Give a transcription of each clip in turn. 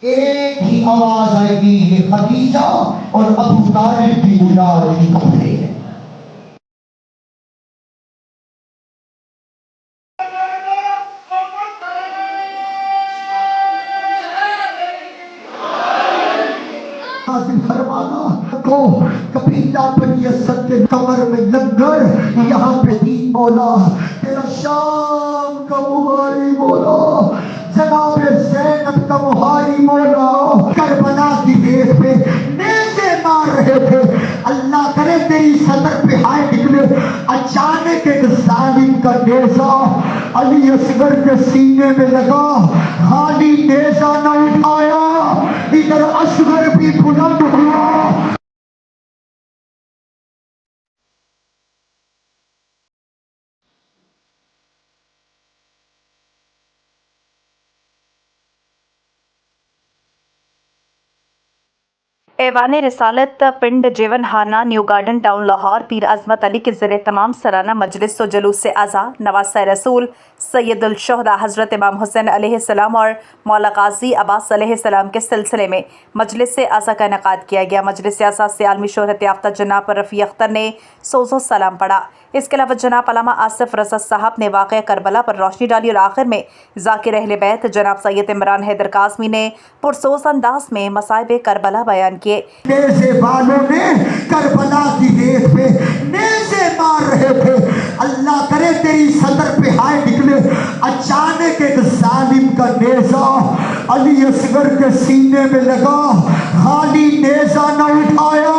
ایک ہی آواز آئے گی، یہ خدیجہ اور ابو طالب کی اولاد کی کپڑے ہیں۔ حاصل فرمانا کو کبیلہ بنی اسد کے کمر میں لگ کر یہاں پہ دین بولا، تیرا شام کا مہاری بولا، جناب زینب کا مہاری بولا، کربلا کی ریت پہ نیزے مار رہے تھے، اللہ کرے تیری صدر پہ ہائے نکلے، اچانک ایک ظالم کا نیزہ علی اصغر کے سینے میں لگا، خالی نیزہ نہ اٹھایا، ادھر اصغر بھی بلند ہوا۔ ایوان رسالت پنڈ جیون ہانا نیو گارڈن ٹاؤن لاہور پیر عظمت علی کے زیر تمام سالانہ مجلس و جلوس اعزا نواسہ رسول سید الشہداء حضرت امام حسین علیہ السلام اور مولا قاضی عباس علیہ السلام کے سلسلے میں مجلس اعزا کا انعقاد کیا گیا۔ مجلس اعزا سے عالمی شہرت یافتہ جناب رفیع اختر نے سوز و سلام پڑھا۔ اس کے علاوہ جناب علامہ آصف رضا صاحب نے واقعہ کربلا پر روشنی ڈالی اور آخر میں ذاکر اہل بیت جناب سید عمران حیدر قاسمی نے پرسوز انداز میں مصائب کربلا بیان کیے۔ نیزے والوں نے کربلا کی ریت پہ نیزے مار رہے تھے، اللہ کرے تیری صدر پہ ہائے نکلے، اچانک ایک ظالم کا نیزہ علی اصغر کے سینے میں لگا، خالی نیزہ نہ اٹھایا،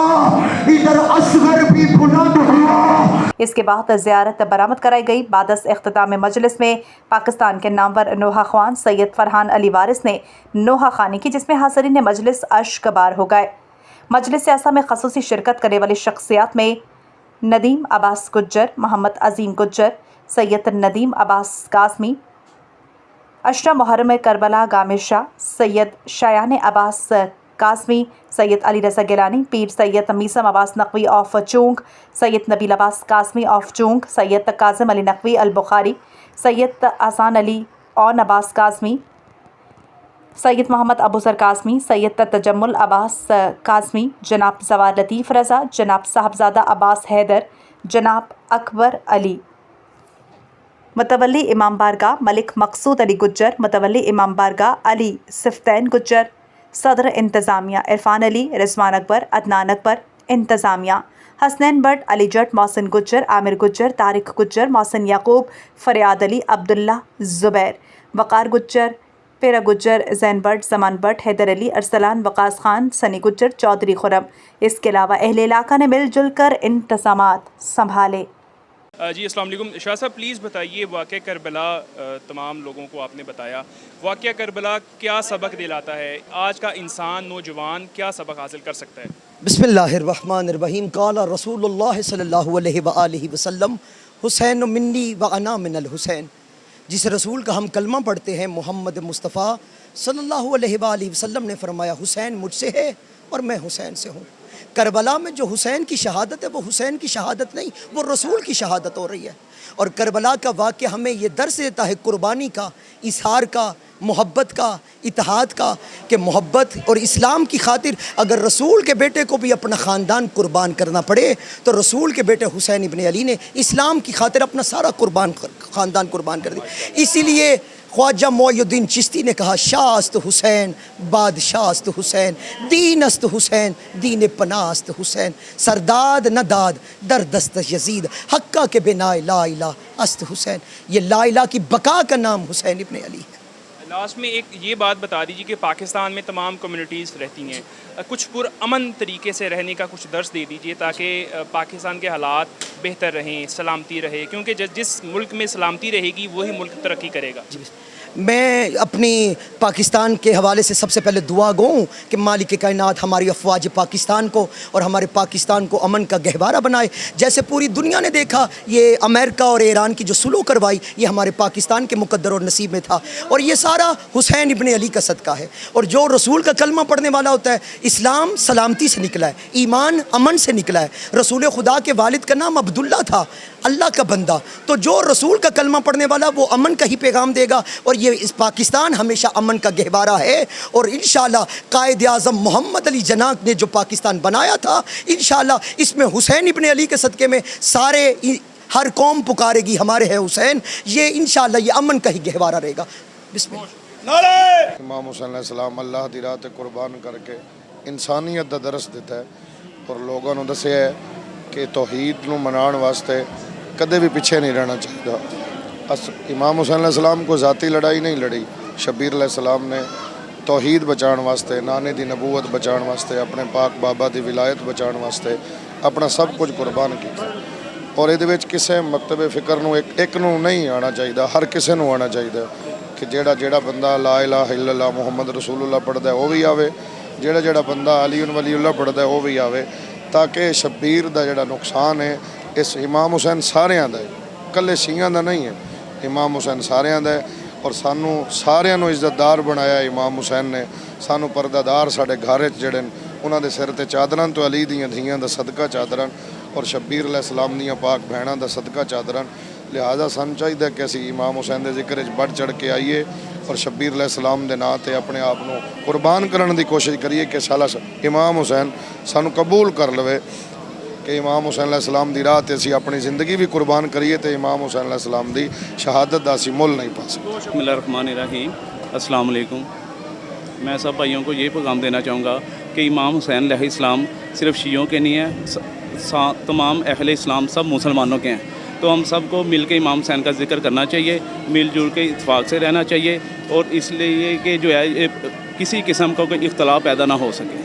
ادھر اصغر بھی بلند ہوا۔ اس کے بعد زیارت برآمد کرائی گئی۔ بعد از اختتام مجلس میں پاکستان کے نامور نوحہ خوان سید فرحان علی وارث نے نوحہ خوانی کی، جس میں حاضرین مجلس اشک بار ہو گئے۔ مجلس ایسا میں خصوصی شرکت کرنے والی شخصیات میں Nadeem Abbas Gujjar, Muhammad Azeem Gujjar, Syed Nadeem Abbas Qasmi, Ashra Muharram Karbala Gamar Shah, Syed Shayan Abbas Qasmi, Syed Ali Raza Gilani, Pir Syed Maisam Abbas Naqvi of Chong, Syed Nabeel Abbas Qasmi of Chong, Syed Kazim Ali Naqvi Albukhari, Syed Ehsan Ali Aun Abbas Qasmi, Syed Muhammad Abu Zar Qasmi, سید تجمل عباس قاسمی، جناب زوار لطیف رضا، جناب صاحبزادہ عباس حیدر، جناب اکبر علی، متولی امام بارگاہ ملک مقصود علی گجر، متولی امام بارگاہ علی صفتین گجر، صدر انتظامیہ عرفان علی، رضوان اکبر، عدنان اکبر، انتظامیہ حسنین بٹ، علی جٹ، محسن گجر، عامر گجر، طارق گجر، محسن یعقوب، فریاد علی، عبداللہ زبیر، وقار گجر، پیرا گجر، زین بٹ، زمان بٹ، حیدر علی، ارسلان، وقاص خان، سنی گجر، چودھری خرم۔ اس کے علاوہ اہل علاقہ نے مل جل کر انتظامات سنبھالے۔ جی السلام علیکم شاہ صاحب، پلیز بتائیے واقعہ کربلا تمام لوگوں کو آپ نے بتایا، واقعہ کربلا کیا سبق دلاتا ہے؟ آج کا انسان نوجوان کیا سبق حاصل کر سکتا ہے؟ بسم اللہ الرحمن الرحیم۔ قال رسول اللہ صلی اللہ علیہ وآلہ وسلم حسین منی و انا من الحسین۔ جس رسول کا ہم کلمہ پڑھتے ہیں محمد مصطفیٰ صلی اللہ علیہ وآلہ وسلم نے فرمایا حسین مجھ سے ہے اور میں حسین سے ہوں۔ کربلا میں جو حسین کی شہادت ہے وہ حسین کی شہادت نہیں، وہ رسول کی شہادت ہو رہی ہے۔ اور کربلا کا واقعہ ہمیں یہ درس دیتا ہے قربانی کا، اظہار کا، محبت کا، اتحاد کا، کہ محبت اور اسلام کی خاطر اگر رسول کے بیٹے کو بھی اپنا خاندان قربان کرنا پڑے تو رسول کے بیٹے حسین ابن علی نے اسلام کی خاطر اپنا سارا خاندان قربان کر دیا۔ اسی لیے خواجہ معی الدین چشتی نے کہا شاہ است حسین بادشاہ است حسین، دین است حسین دین پناہ است حسین، سرداد نہ داد در دست یزید حقہ کے بنا لا الہ است حسین۔ یہ لا الہ کی بقا کا نام حسین ابن علی ہے۔ لاسٹ میں ایک یہ بات بتا دیجیے کہ پاکستان میں تمام کمیونٹیز رہتی ہیں، کچھ پرامن طریقے سے رہنے کا کچھ درس دے دیجیے تاکہ پاکستان کے حالات بہتر رہیں، سلامتی رہے، کیونکہ جس ملک میں سلامتی رہے گی وہی ملک ترقی کرے گا۔ میں اپنی پاکستان کے حوالے سے سب سے پہلے دعا گو ہوں کہ مالک کائنات ہماری افواج پاکستان کو اور ہمارے پاکستان کو امن کا گہوارہ بنائے۔ جیسے پوری دنیا نے دیکھا یہ امریکہ اور ایران کی جو صلح کروائی یہ ہمارے پاکستان کے مقدر اور نصیب میں تھا، اور یہ سارا حسین ابن علی کا صدقہ ہے۔ اور جو رسول کا کلمہ پڑھنے والا ہوتا ہے، اسلام سلامتی سے نکلا ہے، ایمان امن سے نکلا ہے۔ رسول خدا کے والد کا نام عبداللہ تھا، اللہ کا بندہ، تو جو رسول کا کلمہ پڑھنے والا وہ امن کا ہی پیغام دے گا۔ اور یہ اس پاکستان ہمیشہ امن کا گہوارہ ہے، اور انشاءاللہ قائد اعظم محمد علی جناح نے جو پاکستان بنایا تھا، انشاءاللہ اس میں حسین ابن علی کے صدقے میں سارے ہر قوم پکارے گی ہمارے ہیں حسین، یہ انشاءاللہ یہ امن کا ہی گہوارہ رہے گا. بسم اللہ. امام حسین علیہ السلام اللہ دی راہ تے قربان کر کے انسانیت دا درس دیتا ہے اور لوگوں نو دسیا ہے کہ توحید نو منان واسطے کدے بھی پیچھے نہیں رہنا چاہیے. امام حسین علیہ السلام کو ذاتی لڑائی نہیں لڑی، شبیر علیہ السلام نے توحید بچان واسطے، نانے دی نبوت بچان واسطے، اپنے پاک بابا دی ولایت بچان واسطے اپنا سب کچھ قربان کیا. اور یہ کسے مکتب فکر نو ایک نو نہیں آنا چاہیے، ہر کسے نو آنا چاہیے کہ جیڑا بندہ لا الہ الا اللہ محمد رسول اللہ پڑھتا ہے وہ بھی آوے، جیڑا بندہ علی ولی اللہ پڑھتا ہے وہ بھی آوے، تاکہ شبیر دا جیڑا نقصان ہے اس امام حسین ساریاں دا ہے، کلے شیعہ دا نہیں ہے، امام حسین ساریاں دا ہے. اور سانو ساریاں نو عزت دار بنایا امام حسین نے، سانو پردہ دار ساڈے گھر جڑے انہاں دے سر تے چادران تو علی دیاں دھیاں دا صدقہ چادران اور شبیر علیہ السلام دیاں پاک بہناں دا صدقہ چادران. لہذا سن چاہیے کہ اسی امام حسین دے ذکر بڑھ چڑھ کے آئیے اور شبیر علیہ السلام دے نام تے اپنے آپ نو قربان کرن دی کوشش کریے کہ شالا امام حسین سانو قبول کر لوے کہ امام حسین علیہ السلام دی راہ تے اسی اپنی زندگی بھی قربان کریے تے امام حسین علیہ السلام دی شہادت دا اسی مل نہیں پا سکتے. بسم اللہ الرحمن الرحیم. السلام علیکم. میں سب بھائیوں کو یہ پیغام دینا چاہوں گا کہ امام حسین علیہ السلام صرف شیعوں کے نہیں ہیں، تمام اہل اسلام سب مسلمانوں کے ہیں. تو ہم سب کو مل کے امام حسین کا ذکر کرنا چاہیے، مل جل کے اتفاق سے رہنا چاہیے، اور اس لیے کہ جو ہے کسی قسم کا کوئی اختلاف پیدا نہ ہو سکے.